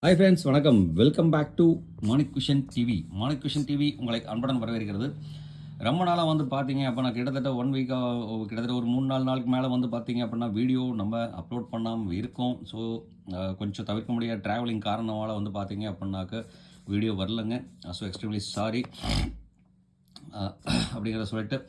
Hi friends, வணக்கம். Welcome back to Manik vision TV. Manik vision TV உங்களை அன்புடன் வரவேற்கிறது. ரொம்ப நாளாக வந்து பார்த்தீங்க அப்படின்னா கிட்டத்தட்ட 1 வீக்காக கிட்டத்தட்ட ஒரு 3-4 நாளுக்கு மேலே வந்து பார்த்தீங்க அப்படின்னா வீடியோ நம்ம அப்லோட் பண்ணாமல் இருக்கோம். ஸோ கொஞ்சம் தவிர்க்க முடியாத ட்ராவலிங் காரணமால் வந்து பார்த்தீங்க அப்படின்னாக்க வீடியோ வரலங்க. ஸோ எக்ஸ்ட்ரீம்லி சாரி அப்படிங்கிறத சொல்லிட்டு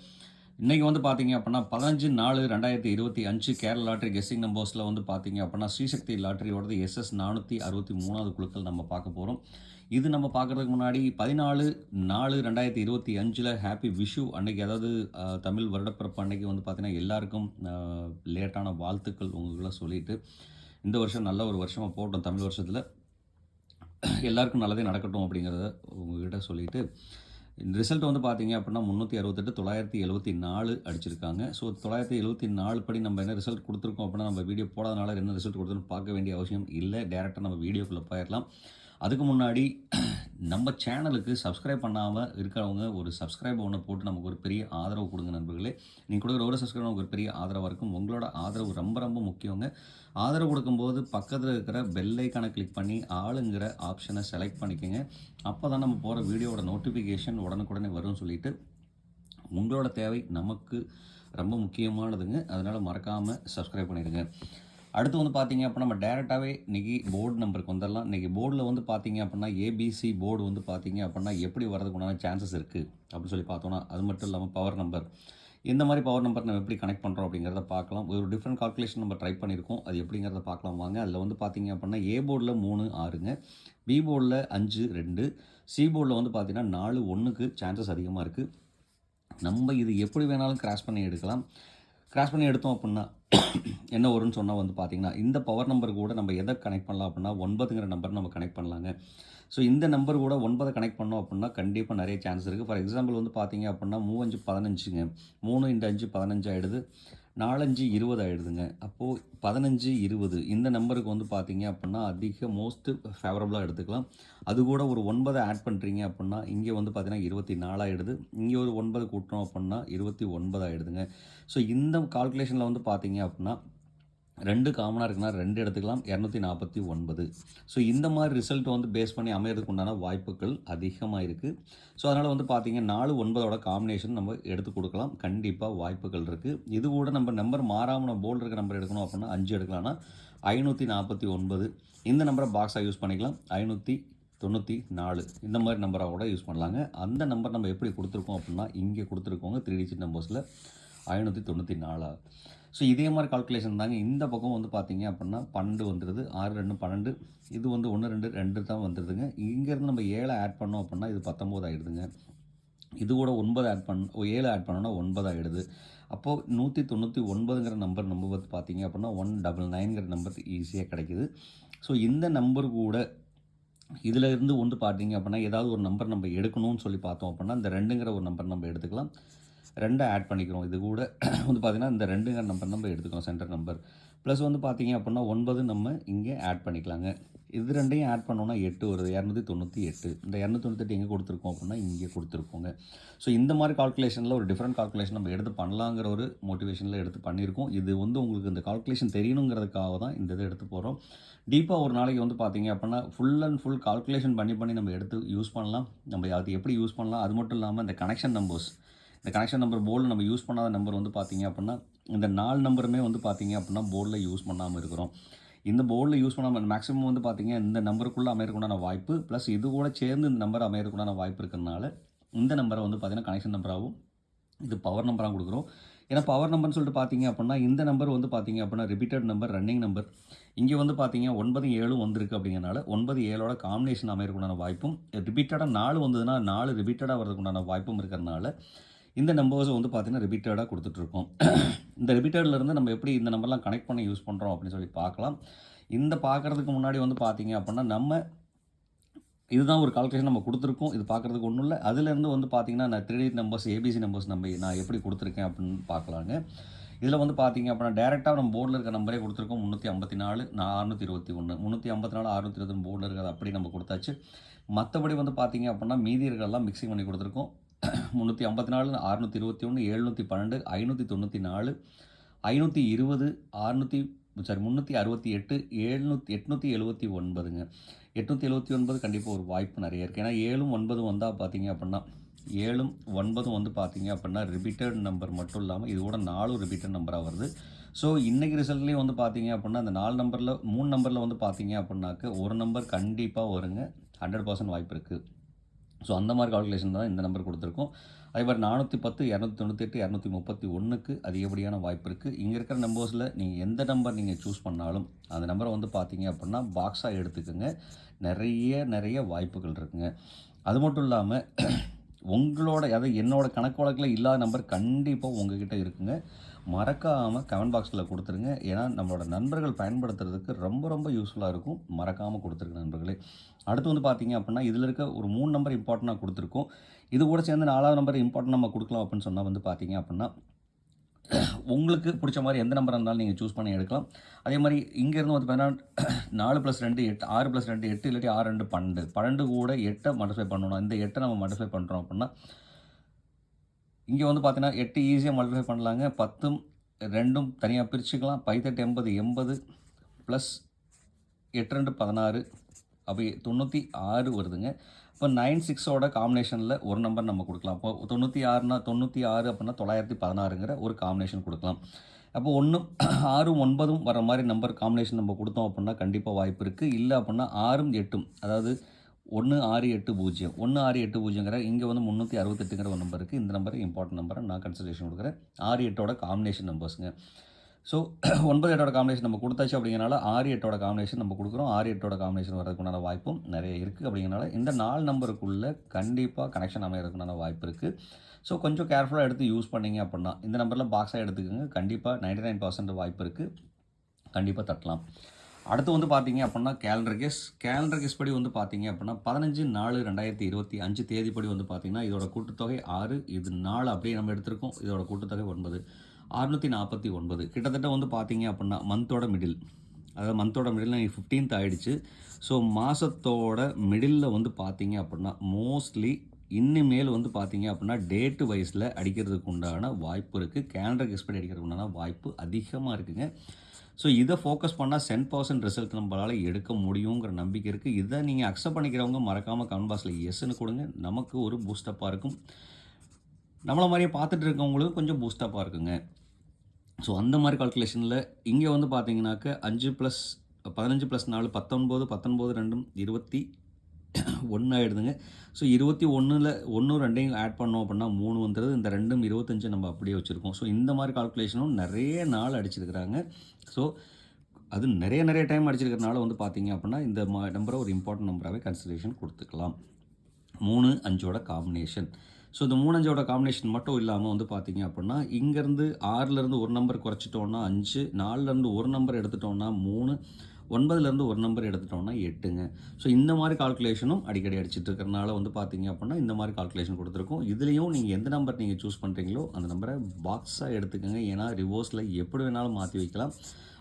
இன்றைக்கி வந்து பார்த்தீங்க அப்படின்னா 15/4/2025 கேரளா லாட்ரி கெஸ்ஸிங் நம்பர்ஸில் வந்து பார்த்தீங்க அப்படின்னா ஸ்ரீசக்தி லாட்ரியோடது SS 463வது குழுக்கள் நம்ம பார்க்க போகிறோம். இது நம்ம பார்க்குறதுக்கு முன்னாடி 14/4/2025 ஹாப்பி விஷு அன்னைக்கு, அதாவது தமிழ் வருடப்பிறப்பு அன்னைக்கு வந்து பார்த்தீங்கன்னா எல்லாருக்கும் லேட்டான வாழ்த்துக்கள் உங்களுக்குள்ள சொல்லிட்டு, இந்த வருஷம் நல்ல ஒரு வருஷமாக போட்டோம். தமிழ் வருஷத்தில் எல்லாருக்கும் நல்லதே நடக்கட்டும் அப்படிங்கிறத உங்ககிட்ட சொல்லிட்டு, இந்த ரிசல்ட் வந்து பார்த்தீங்க அப்படின்னா 368 974 அடிச்சிருக்காங்க. ஸோ 974 படி நம்ம என்ன ரிசல்ட் கொடுத்துருக்கோம் அப்படின்னா, நம்ம வீடியோ போடாதனால என்ன ரிசல்ட் கொடுத்துருன்னு பார்க்க வேண்டிய அவசியம் இல்லை. டேரெக்டாக நம்ம வீடியோக்குள்ளே போயிடலாம். அதுக்கு முன்னாடி நம்ம சேனலுக்கு சப்ஸ்கிரைப் பண்ணாமல் இருக்கிறவங்க ஒரு சப்ஸ்கிரைப் ஒன்று போட்டு நமக்கு ஒரு பெரிய ஆதரவு கொடுங்க நண்பர்களே. நீங்கள் கொடுக்குற ஒரு சப்ஸ்கிரைப் நமக்கு ஒரு பெரிய ஆதரவாக இருக்கும். உங்களோட ஆதரவு ரொம்ப ரொம்ப முக்கியங்க. ஆதரவு கொடுக்கும்போது பக்கத்தில் இருக்கிற பெல் ஐக்கானை கிளிக் பண்ணி ஆளுங்கிற ஆப்ஷனை செலக்ட் பண்ணிக்கோங்க. அப்போ தான் நம்ம போகிற வீடியோவோட நோட்டிஃபிகேஷன் உடனுக்குடனே வரும்னு சொல்லிட்டு, உங்களோட தேவை நமக்கு ரொம்ப முக்கியமானதுங்க. அதனால் மறக்காமல் சப்ஸ்கிரைப் பண்ணிடுங்க. அடுத்து வந்து பார்த்தீங்க அப்படின்னா நம்ம டேரெக்டாகவே இன்றைக்கி போர்டு நம்பருக்கு வந்துடலாம். இன்றைக்கி போர்டில் வந்து பார்த்தீங்க அப்படின்னா ஏபிசி போர்டு வந்து பார்த்தீங்க அப்படின்னா எப்படி வரதுக்கு உண்டான சான்சஸ் இருக்குது அப்படின்னு சொல்லி பார்த்தோன்னா, அது மட்டும் இல்லாமல் பவர் நம்பர், இந்த மாதிரி பவர் நம்பர் நம்ம எப்படி கனெக்ட் பண்ணுறோம் அப்படிங்கிறத பார்க்கலாம். ஒரு டிஃப்ரெண்ட் கால்குலேஷன் நம்ம ட்ரை பண்ணியிருக்கோம். அது எப்படிங்கிறத பார்க்கலாம் வாங்க. அதில் வந்து பார்த்தீங்க அப்படின்னா ஏ போர்டில் 3 6ங்க, பி போர்டில் 5 2, சி போர்டில் வந்து பார்த்தீங்கன்னா 4 1க்கு சான்சஸ் அதிகமாக இருக்குது. நம்ம இது எப்படி வேணாலும் கிராஸ் பண்ணி எடுக்கலாம். கிராஸ் பண்ணி எடுத்தோம் அப்படின்னா என்ன வரும்னு சொன்னால் வந்து பார்த்திங்கன்னா, இந்த பவர் நம்பர் கூட நம்ம எதை கனெக்ட் பண்ணலாம் அப்படின்னா 9ங்கிற நம்பர் நம்ம கனெக்ட் பண்ணலாங்க. ஸோ இந்த நம்பர் கூட 9 கனெக்ட் பண்ணோம் அப்படின்னா கண்டிப்பாக நிறைய சான்ஸ் இருக்குது. ஃபார் எக்ஸாம்பிள் வந்து பார்த்தீங்க அப்படின்னா 3 5 15ங்க, 3 × 5 15 ஆகிடுது, 4 5 20 ஆகிடுதுங்க. அப்போது 15 20 இந்த நம்பருக்கு வந்து பார்த்தீங்க அப்படின்னா அதிக மோஸ்ட் ஃபேவரபுளாக எடுத்துக்கலாம். அது கூட ஒரு 9 ஆட் பண்ணுறீங்க அப்படின்னா இங்கே வந்து பார்த்தீங்கன்னா 24 ஆகிடுது, இங்கே ஒரு 9 கூட்டுறோம் அப்படின்னா 29 ஆகிடுதுங்க. ஸோ இந்த கால்குலேஷனில் வந்து பார்த்தீங்க அப்படின்னா 2 காமனாக இருக்குன்னா 2 எடுத்துக்கலாம், 249. ஸோ இந்த மாதிரி ரிசல்ட் வந்து பேஸ் பண்ணி அமையறதுக்கு உண்டான வாய்ப்புகள் அதிகமாக இருக்குது. ஸோ அதனால் வந்து பார்த்தீங்க 4 9ஓட காம்பினேஷன் நம்ம எடுத்து கொடுக்கலாம். கண்டிப்பாக வாய்ப்புகள் இருக்குது. இது கூட நம்ம நம்பர் மாறாமல் நம்ம போல்டு இருக்க நம்பர் எடுக்கணும் அப்படின்னா 5 எடுக்கலாம்னா 549 இந்த நம்பரை பாக்ஸாக யூஸ் பண்ணிக்கலாம். 594 இந்த மாதிரி நம்பராக கூட யூஸ் பண்ணலாங்க. அந்த நம்பர் நம்ம எப்படி கொடுத்துருக்கோம் அப்படின்னா இங்கே கொடுத்துருக்கோங்க 3 டிஜிட் நம்பர்ஸில் 594. ஸோ இதே மாதிரி கால்குலேஷன் தாங்க. இந்த பக்கம் வந்து பார்த்தீங்க அப்படின்னா 12 வந்துடுது, 6 2 12, இது வந்து 1 2 2 தான் வந்துடுதுங்க. இங்கேருந்து நம்ம 7 ஆட் பண்ணோம் அப்படின்னா இது 19 ஆகிடுதுங்க. இது கூட 9 ஆட் 7 ஆட் பண்ணோன்னா 9 ஆகிடுது. அப்போது 199ங்கிற நம்பர் நம்ம வந்து பார்த்தீங்க அப்படின்னா 199ங்கிற நம்பர் ஈஸியாக கிடைக்கிது. ஸோ இந்த நம்பர் கூட இதில் இருந்து வந்து பார்த்தீங்க அப்படின்னா ஏதாவது ஒரு நம்பர் நம்ம எடுக்கணும்னு சொல்லி பார்த்தோம் அப்படின்னா இந்த 2ங்கிற ஒரு நம்பர் நம்ம எடுத்துக்கலாம். 2 ஆட் பண்ணிக்கிறோம். இது கூட வந்து பார்த்திங்கன்னா இந்த 2ங்கிற நம்பர் நம்ம எடுத்துக்கிறோம் சென்டர் நம்பர். ப்ளஸ் வந்து பார்த்திங்க அப்படின்னா 9 நம்ம இங்கே ஆட் பண்ணிக்கலாங்க. இது 2ஐயும் ஆட் பண்ணோன்னா 8 வருது, 298. இந்த 298 எங்கே கொடுத்துருக்கோம் அப்படின்னா இங்கே கொடுத்துருக்கோங்க. ஸோ இந்த மாதிரி கால்குலேஷனில் ஒரு டிஃப்ரெண்ட் கால்குலேஷன் நம்ம எடுத்து பண்ணலாங்கிற ஒரு மோட்டிவேஷனில் எடுத்து பண்ணியிருக்கோம். இது வந்து உங்களுக்கு இந்த கால்குலேஷன் தெரியணுங்கிறதுக்காக தான் இந்த இதை எடுத்து போகிறோம். டீப்பாக ஒரு நாளைக்கு வந்து பார்த்திங்க அப்படின்னா ஃபுல் அண்ட் ஃபுல் கால்குலேஷன் பண்ணி நம்ம எடுத்து யூஸ் பண்ணலாம். நம்ம அது எப்படி யூஸ் பண்ணலாம், அது மட்டும் இல்லாமல் இந்த கனெக்ஷன் நம்பர்ஸ், இந்த கனெக்ஷன் நம்பர் போர்டில் நம்ம யூஸ் பண்ணாத நம்பர் வந்து பார்த்திங்க அப்படின்னா இந்த 4 நம்பருமே வந்து பார்த்திங்க அப்படின்னா போர்டில் யூஸ் பண்ணாமல் இருக்கிறோம். இந்த போர்டில் யூஸ் பண்ணாமல் மேக்ஸிமம் வந்து பார்த்திங்க இந்த நம்பருக்குள்ளே அமையறதுக்குண்டான வாய்ப்பு, ப்ளஸ் இது கூட சேர்ந்து இந்த நம்பர் அமையறதுக்குண்டான வாய்ப்பு இருக்கிறதுனால இந்த நம்பரை வந்து பார்த்திங்கன்னா கனெக்ஷன் நம்பராகவும் இது பவர் நம்பராகவும் கொடுக்குறோம். ஏன்னா பவர் நம்பர்னு சொல்லிட்டு பார்த்திங்க அப்படின்னா இந்த நம்பர் வந்து பார்த்திங்க அப்படின்னா ரிப்பீட்டட் நம்பர், ரன்னிங் நம்பர். இங்கே வந்து பார்த்திங்க 9 7 வந்திருக்கு அப்படிங்கிறனால 9 7ஓட காம்பினேஷன் அமையறதுக்குண்டான வாய்ப்பும், ரிப்பீட்டடாக 4 வந்ததுன்னா 4 ரிப்பீட்டடாக வரதுக்குண்டான வாய்ப்பும் இருக்கிறதுனால இந்த நம்பர்ஸை வந்து பார்த்திங்கன்னா ரிப்பீட்டடாக கொடுத்துட்ருக்கோம். இந்த ரிப்பீட்டட்லேருந்து நம்ம எப்படி இந்த நம்பர்லாம் கனெக்ட் பண்ணி யூஸ் பண்ணுறோம் அப்படின்னு சொல்லி பார்க்கலாம். இந்த பார்க்குறதுக்கு முன்னாடி வந்து பார்த்திங்க அப்படின்னா நம்ம இதுதான் ஒரு கால்குலேஷன் நம்ம கொடுத்துருக்கோம். இது பார்க்குறதுக்கு ஒன்றும் இல்லை. அதுலேருந்து வந்து பார்த்திங்கன்னா நான் 3 டிஜிட் நம்பர்ஸ் ஏபிசி நம்பர்ஸ் நான் எப்படி கொடுத்துருக்கேன் அப்படின்னு பார்க்கலாங்க. இதில் வந்து பார்த்திங்க அப்படின்னா டேரெக்டாக நம்ம போர்டில் இருக்க நம்பரே கொடுத்துருக்கோம். 354 621 354 621 போர்டில் இருக்கிறது அப்படி நம்ம கொடுத்தாச்சு. மற்றபடி வந்து பார்த்திங்க அப்படின்னா மீதி இருக்கிறதெல்லாம் மிக்சிங் பண்ணி கொடுத்துருக்கோம். 354 621 712 594 520 600 சாரி 368 879ங்க. 879 கண்டிப்பாக ஒரு வாய்ப்பு நிறைய இருக்குது. ஏன்னா 7ம் 9ம் வந்தால் பார்த்தீங்க அப்படின்னா 7ம் 9ம் வந்து பார்த்தீங்க அப்படின்னா ரிப்பீட்டட் நம்பர் மட்டும் இல்லாமல் இது கூட 4ம் ரிப்பீட்டட் நம்பராக வருது. ஸோ இன்றைக்கி ரிசல்ட்லேயும் வந்து பார்த்தீங்க அப்படின்னா அந்த 4 நம்பரில் 3 நம்பரில் வந்து பார்த்தீங்க அப்படின்னாக்க ஒரு நம்பர் கண்டிப்பாக வருங்க. 100% வாய்ப்பு இருக்குது. ஸோ அந்த மாதிரி கால்குலேஷன் தான் இந்த நம்பர் கொடுத்துருக்கோம். அதே மாதிரி 410 298 231க்கு அதிகப்படியான வாய்ப்பு இருக்குது. இங்கே இருக்கிற நம்பர்ஸில் நீங்கள் எந்த நம்பர் நீங்கள் சூஸ் பண்ணாலும் அந்த நம்பரை வந்து பார்த்தீங்க அப்படின்னா பாக்ஸாக எடுத்துக்கோங்க. நிறைய வாய்ப்புகள் இருக்குங்க. அது மட்டும் இல்லாமல் உங்களோட அதாவது என்னோட கணக்கு வழக்கில் இல்லாத நம்பர் கண்டிப்பாக உங்ககிட்ட இருக்குங்க. மறக்காமல் கமெண்ட் பாக்ஸில் கொடுத்துருங்க. ஏன்னா நம்மளோட நண்பர்கள் பயன்படுத்துறதுக்கு ரொம்ப யூஸ்ஃபுல்லாக இருக்கும். மறக்காமல் கொடுத்துருங்க நண்பர்களே. அடுத்து வந்து பார்த்தீங்க அப்படின்னா இதில் இருக்க ஒரு 3 நம்பர் இம்பார்ட்டண்ட்டாக கொடுத்துருக்கோம். இது கூட சேர்ந்து 4வது நம்பர் இம்பார்ட்டன்ட் நம்ம கொடுக்கலாம் அப்படின்னு சொன்னால் வந்து பார்த்தீங்க அப்படின்னா உங்களுக்கு பிடிச்ச மாதிரி எந்த நம்பர் இருந்தாலும் நீங்கள் சூஸ் பண்ணி எடுக்கலாம். அதே மாதிரி இங்கேருந்து வந்து பார்த்தீங்கன்னா 4 + 2 8, 6 + 2 8, இல்லாட்டி 6 2 12, 12 கூட 8 மல்டிஃபை பண்ணணும். இந்த 8 நம்ம மல்டிஃபை பண்ணுறோம் அப்படின்னா இங்கே வந்து பார்த்தீங்கன்னா 8 ஈஸியாக மல்டிஃபை பண்ணலாங்க. 10ம் 2ம் தனியாக பிரிச்சுக்கலாம். 5 8 80 ப்ளஸ் 8 2 16 அப்போ 96 வருதுங்க. இப்போ 9 6ஓட காம்பினேஷனில் ஒரு நம்பர் நம்ம கொடுக்கலாம். அப்போ 96னா 96 அப்படின்னா 916ங்கிற ஒரு காம்பினேஷன் கொடுக்கலாம். அப்போ 1ம் 6ம் 9ம் வர மாதிரி நம்பர் காம்பினேஷன் நம்ம கொடுத்தோம் அப்படின்னா கண்டிப்பாக வாய்ப்பு இருக்குது. இல்லை அப்படின்னா 6ம் 8ம் அதாவது 1680 1680ங்கிற இங்கே வந்து 368ங்கிற ஒரு நம்பர் இருக்குது. இந்த நம்பர் இம்பார்ட்டன்ட் நம்பரை நான் கன்சிடரேஷன் கொடுக்குறேன். 6 8ஓட காம்பினேஷன் நம்பர்ஸுங்க. ஸோ 9 8ஓட காம்பினேஷன் நம்ம கொடுத்தாச்சு அப்படிங்கிறனால 6 8ஓட காம்பினேஷன் நம்ம கொடுக்குறோம். 6 8ஓட காம்பினேஷன் வரதுக்குண்டான வாய்ப்பும் நிறைய இருக்குது. அப்படிங்கிறனால இந்த 4 நம்பருக்குள்ளே கண்டிப்பாக கனெக்ஷன் அமைகிறதுக்குண்டான வாய்ப்பு இருக்குது. ஸோ கொஞ்சம் கேர்ஃபுல்லாக எடுத்து யூஸ் பண்ணிங்க அப்படின்னா இந்த நம்பரில் பாக்ஸாக எடுத்துக்கோங்க. கண்டிப்பாக 99% வாய்ப்பு இருக்குது. கண்டிப்பாக தட்டலாம். அடுத்து வந்து பார்த்தீங்க அப்படின்னா கேலண்டர் கெஸ் படி வந்து பார்த்தீங்க அப்படின்னா 15/4/2025 தேதிப்படி வந்து பார்த்தீங்கன்னா இதோட கூட்டுத்தொகை 6, இது 4 அப்படியே நம்ம எடுத்திருக்கோம். இதோட கூட்டுத்தொகை 9, 649. கிட்டத்தட்ட வந்து பார்த்தீங்க அப்படின்னா மந்தோட மிடில், அதாவது மந்தோட மிடில் 15th ஆகிடுச்சு. ஸோ மாதத்தோட மிடில் வந்து பார்த்தீங்க அப்படின்னா மோஸ்ட்லி இனிமேல் வந்து பார்த்தீங்க அப்படின்னா டேட்டு வைஸில் அடிக்கிறதுக்கு உண்டான வாய்ப்பு இருக்குது. கேலண்டர் கெஸ் படி அடிக்கிறதுக்கு உண்டான வாய்ப்பு அதிகமாக இருக்குங்க. ஸோ இதை ஃபோக்கஸ் பண்ணால் 10% ரிசல்ட் நம்மளால் எடுக்க முடியுங்கிற நம்பிக்கை இருக்குது. இதை நீங்கள் அக்செப்ட் பண்ணிக்கிறவங்க மறக்காமல் கமெண்ட் பாக்ஸில் எஸ்ன்னு கொடுங்க. நமக்கு ஒரு பூஸ்டப்பாக இருக்கும். நம்மளை மாதிரியே பார்த்துட்டு இருக்கவங்களுக்கு கொஞ்சம் பூஸ்டப்பாக இருக்குங்க. ஸோ அந்த மாதிரி கால்குலேஷனில் இங்கே வந்து பார்த்தீங்கன்னாக்க 15 + 4 19 19 2 21 ஆகிடுதுங்க. ஸோ 21ல் 1 2 ஆட் பண்ணோம் அப்படின்னா 3 வந்துடுது. இந்த 2ம் 25 நம்ம அப்படியே வச்சுருக்கோம். ஸோ இந்த மாதிரி கால்குலேஷனும் நிறைய நாள் அடிச்சிருக்கிறாங்க. ஸோ அது நிறைய டைம் அடிச்சிருக்கிறனால வந்து பார்த்தீங்க அப்படின்னா இந்த நம்பரை ஒரு இம்பார்ட்டன்ட் நம்பராகவே கன்சிடரேஷன் கொடுத்துக்கலாம். 3 5ஓட காம்பினேஷன். ஸோ இந்த 3 5ஓட காம்பினேஷன் மட்டும் இல்லாமல் வந்து பார்த்தீங்க அப்படின்னா இங்கேருந்து 6லேருந்து ஒரு நம்பர் குறைச்சிட்டோன்னா 5, 4லேருந்து ஒரு நம்பர் எடுத்துட்டோன்னா 3, 9லேருந்து ஒரு நம்பர் எடுத்துட்டோம்னா 8ங்க. ஸோ இந்த மாதிரி கால்குலேஷனும் அடிக்கடி அடிச்சுட்டு இருக்கிறனால வந்து பார்த்தீங்க அப்படின்னா இந்த மாதிரி கால்குலேஷன் கொடுத்துருக்கோம். இதுலேயும் நீங்கள் எந்த நம்பர் நீங்கள் சூஸ் பண்ணுறீங்களோ அந்த நம்பரை பாக்ஸாக எடுத்துக்கோங்க. ஏன்னா ரிவர்ஸில் எப்படி வேணாலும் மாற்றி வைக்கலாம்.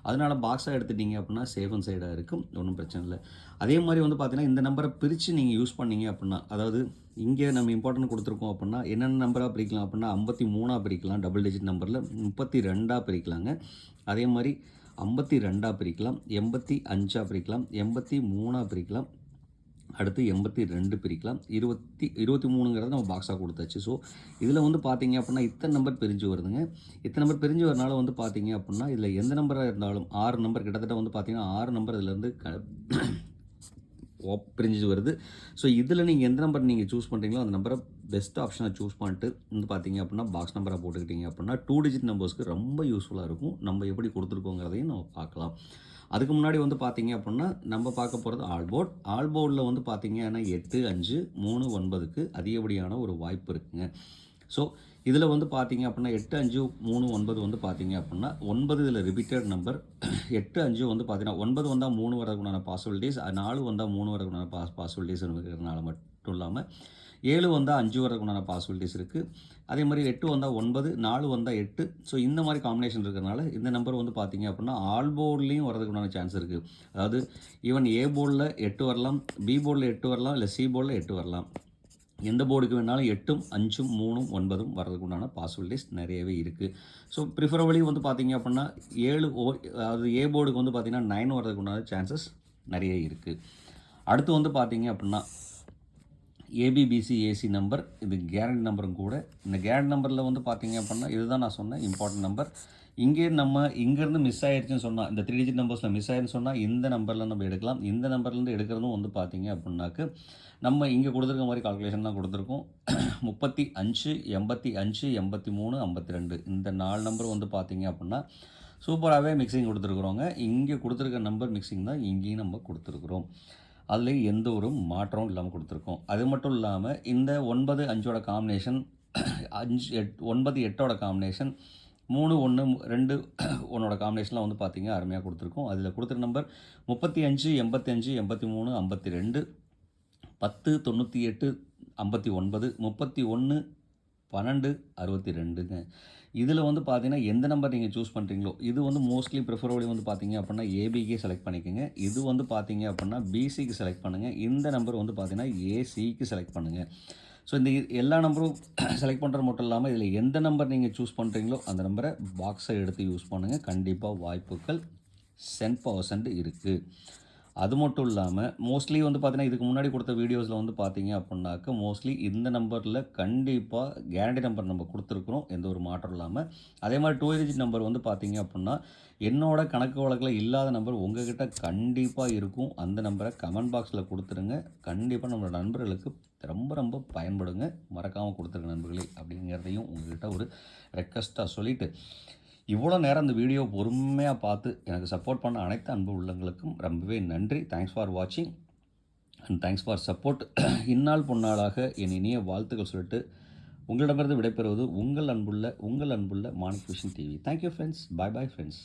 அதனால் பாக்ஸாக எடுத்துட்டிங்க அப்படின்னா சேஃப் அண்ட் சைடாக இருக்கும். ஒன்றும் பிரச்சனை இல்லை. அதே மாதிரி வந்து பார்த்தீங்கன்னா இந்த நம்பரை பிரித்து நீங்கள் யூஸ் பண்ணீங்க அப்படின்னா, அதாவது இங்கே நம்ம இம்பார்ட்டன்ட் கொடுத்துருக்கோம் அப்படின்னா என்னென்ன நம்பராக பிரிக்கலாம் அப்படின்னா 53ஆக பிரிக்கலாம், டபுள் டிஜிட் நம்பரில் 32ஆக பிரிக்கலாங்க. அதே மாதிரி 52ஆக பிரிக்கலாம், 85ஆக பிரிக்கலாம், 83ஆக பிரிக்கலாம், அடுத்து 82 பிரிக்கலாம், 23ங்கிறத நம்ம பாக்ஸாக கொடுத்தாச்சு. ஸோ இதில் வந்து பார்த்தீங்க அப்படின்னா இத்தனை நம்பர் பிரிஞ்சு வருதுங்க. இத்தனை நம்பர் பிரிஞ்சு வரனால வந்து பார்த்தீங்க அப்படின்னா இதில் எந்த நம்பராக இருந்தாலும் 6 நம்பர் கிட்டத்தட்ட வந்து பார்த்தீங்கன்னா 6 நம்பர் இதிலேருந்து பிரிஞ்சு வருது. ஸோ இதில் நீங்கள் எந்த நம்பர் நீங்கள் சூஸ் பண்ணுறீங்களோ அந்த நம்பரை பெஸ்ட் ஆப்ஷனை சூஸ் பண்ணிட்டு வந்து பார்த்தீங்க அப்படின்னா பாக்ஸ் நம்பராக போட்டுக்கிட்டீங்க அப்படின்னா 2 டிஜிட் நம்பர்ஸ்க்கு ரொம்ப யூஸ்ஃபுல்லாக இருக்கும். நம்ம எப்படி கொடுத்துருக்கோங்கிறதையும் நம்ம பார்க்கலாம். அதுக்கு முன்னாடி வந்து பார்த்தீங்க அப்படின்னா நம்ம பார்க்க போகிறது ஆல்போர்டில் வந்து பார்த்தீங்கன்னா 8 5 3 9க்கு அதிகப்படியான ஒரு வாய்ப்பு இருக்குங்க. ஸோ இதில் வந்து பார்த்தீங்க அப்படின்னா 8 5 3 9 வந்து பார்த்தீங்க அப்படின்னா 9 இதில் ரிப்பீட்டட் நம்பர். 8 5 வந்து பார்த்தீங்கன்னா 9 வந்தால் 3 வரதுக்குண்டான பாசிபிலிட்டிஸ், 4 வந்தால் 3 வரதுக்குண்டான பாசிபிலிட்டிஸ் இருக்கிறதுனால மட்டும் இல்லாமல் 7 வந்தால் 5 வரதுக்குண்டான பாசிபிலிட்டிஸ் இருக்குது. அதே மாதிரி 8 வந்தால் 9, 4 வந்தால் 8. ஸோ இந்த மாதிரி காம்பினேஷன் இருக்கிறதுனால இந்த நம்பர் வந்து பார்த்தீங்க அப்படின்னா ஆல் போர்ட்லேயும் வரதுக்குண்டான சான்ஸ் இருக்குது. அதாவது ஈவன் ஏ போர்டில் 8 வரலாம், பி போர்டில் 8 வரலாம், இல்லை சி போர்டில் 8 வரலாம். எந்த போர்டுக்கு வேணாலும் 8ம் 5ம் 3ம் 9ம் வர்றதுக்கு உண்டான பாசிபிலிட்டிஸ் நிறையவே இருக்குது. ஸோ ப்ரிஃபரபிளி வந்து பார்த்தீங்க அப்படின்னா 7 அதாவது ஏ போர்டுக்கு வந்து பார்த்தீங்கன்னா 9 வர்றதுக்கு உண்டான சான்சஸ் நிறைய இருக்குது. அடுத்து வந்து பார்த்தீங்க அப்படின்னா ஏபிபிசி ஏசி நம்பர், இது கேரண்டி நம்பரும் கூட. இந்த கேரண்டி நம்பரில் வந்து பார்த்தீங்க அப்படின்னா இதுதான் நான் சொன்ன இம்பார்ட்டன்ட் நம்பர். இங்கேருந்து மிஸ் ஆயிடுச்சுன்னு சொன்னால், இந்த 3 டிஜிட் நம்பர்ஸில் மிஸ் ஆயிடுச்சுன்னு சொன்னால் இந்த நம்பரில் நம்ம எடுக்கலாம். இந்த நம்பர்லேருந்து எடுக்கிறதும் வந்து பார்த்தீங்க அப்படின்னாக்க நம்ம இங்கே கொடுத்துருக்க மாதிரி கால்குலேஷன் தான் கொடுத்துருக்கோம். 35, 85, 83, 52 இந்த 4 நம்பர் வந்து பார்த்தீங்க அப்படின்னா சூப்பராகவே மிக்சிங் கொடுத்துருக்குறோங்க. இங்கே கொடுத்துருக்க நம்பர் மிக்சிங் தான் இங்கேயும் நம்ம கொடுத்துருக்குறோம். அதில் எந்த ஒரு மாற்றமும் இல்லாமல் கொடுத்துருக்கோம். அது மட்டும் இல்லாமல் இந்த 9, 5ஓட காம்பினேஷன், 5, 8 9, 8ஓட காம்பினேஷன், 3, 1, 2, 1ஓட காம்பினேஷன்லாம் வந்து பார்த்தீங்க அருமையாக கொடுத்துருக்கோம். அதில் கொடுத்துருக்க நம்பர் 35, 85, 83, 52, 10, 98, 59, 31, 12, 62ங்க. இதில் வந்து பார்த்தீங்கன்னா எந்த நம்பர் நீங்கள் சூஸ் பண்ணுறீங்களோ இது வந்து மோஸ்ட்லி ப்ரிஃபரபிளி வந்து பார்த்தீங்க அப்படின்னா ஏபிக்கே செலக்ட் பண்ணிக்கோங்க. இது வந்து பார்த்தீங்க அப்படின்னா பிசிக்கு செலக்ட் பண்ணுங்கள். இந்த நம்பர் வந்து பார்த்தீங்கன்னா ஏசிக்கு செலக்ட் பண்ணுங்கள். ஸோ இந்த எல்லா நம்பரும் செலக்ட் பண்ணுறது மட்டும் இல்லாமல் இதில் எந்த நம்பர் நீங்கள் சூஸ் பண்ணுறீங்களோ அந்த நம்பரை பாக்ஸை எடுத்து யூஸ் பண்ணுங்கள். கண்டிப்பாக வாய்ப்புகள் 100% இருக்குது. அது மட்டும் இல்லாமல் மோஸ்ட்லி வந்து பார்த்தீங்கன்னா இதுக்கு முன்னாடி கொடுத்த வீடியோஸில் வந்து பார்த்தீங்க அப்படின்னாக்க மோஸ்ட்லி இந்த நம்பரில் கண்டிப்பாக கேரண்டி நம்பர் நம்ம கொடுத்துருக்குறோம், எந்த ஒரு மாற்றம் இல்லாமல். அதே மாதிரி 2 டிஜிட் நம்பர் வந்து பார்த்தீங்க அப்படின்னா என்னோட கணக்கு வழக்கில் இல்லாத நம்பர் உங்ககிட்ட கண்டிப்பாக இருக்கும். அந்த நம்பரை கமெண்ட் பாக்ஸில் கொடுத்துருங்க. கண்டிப்பாக நம்மளோட நண்பர்களுக்கு ரொம்ப ரொம்ப பயன்படுங்க. மறக்காமல் கொடுத்துருங்க நண்பர்களே அப்படிங்கிறதையும் உங்கள்கிட்ட ஒரு ரெக்வஸ்ட்டாக சொல்லிவிட்டு, இவ்வளோ நேரம் இந்த வீடியோ பொறுமையாக பார்த்து எனக்கு சப்போர்ட் பண்ண அனைத்து அன்பு உள்ளங்களுக்கும் ரொம்பவே நன்றி. தேங்க்ஸ் ஃபார் வாட்சிங் அண்ட் தேங்க்ஸ் ஃபார் சப்போர்ட். இந்நாள் பொன்னாளாக என் இனிய வாழ்த்துக்கள் சொல்லிட்டு உங்களிடமிருந்து விடைபெறுவது உங்கள் அன்புள்ள Manik vision TV. Thank you friends. Bye bye friends.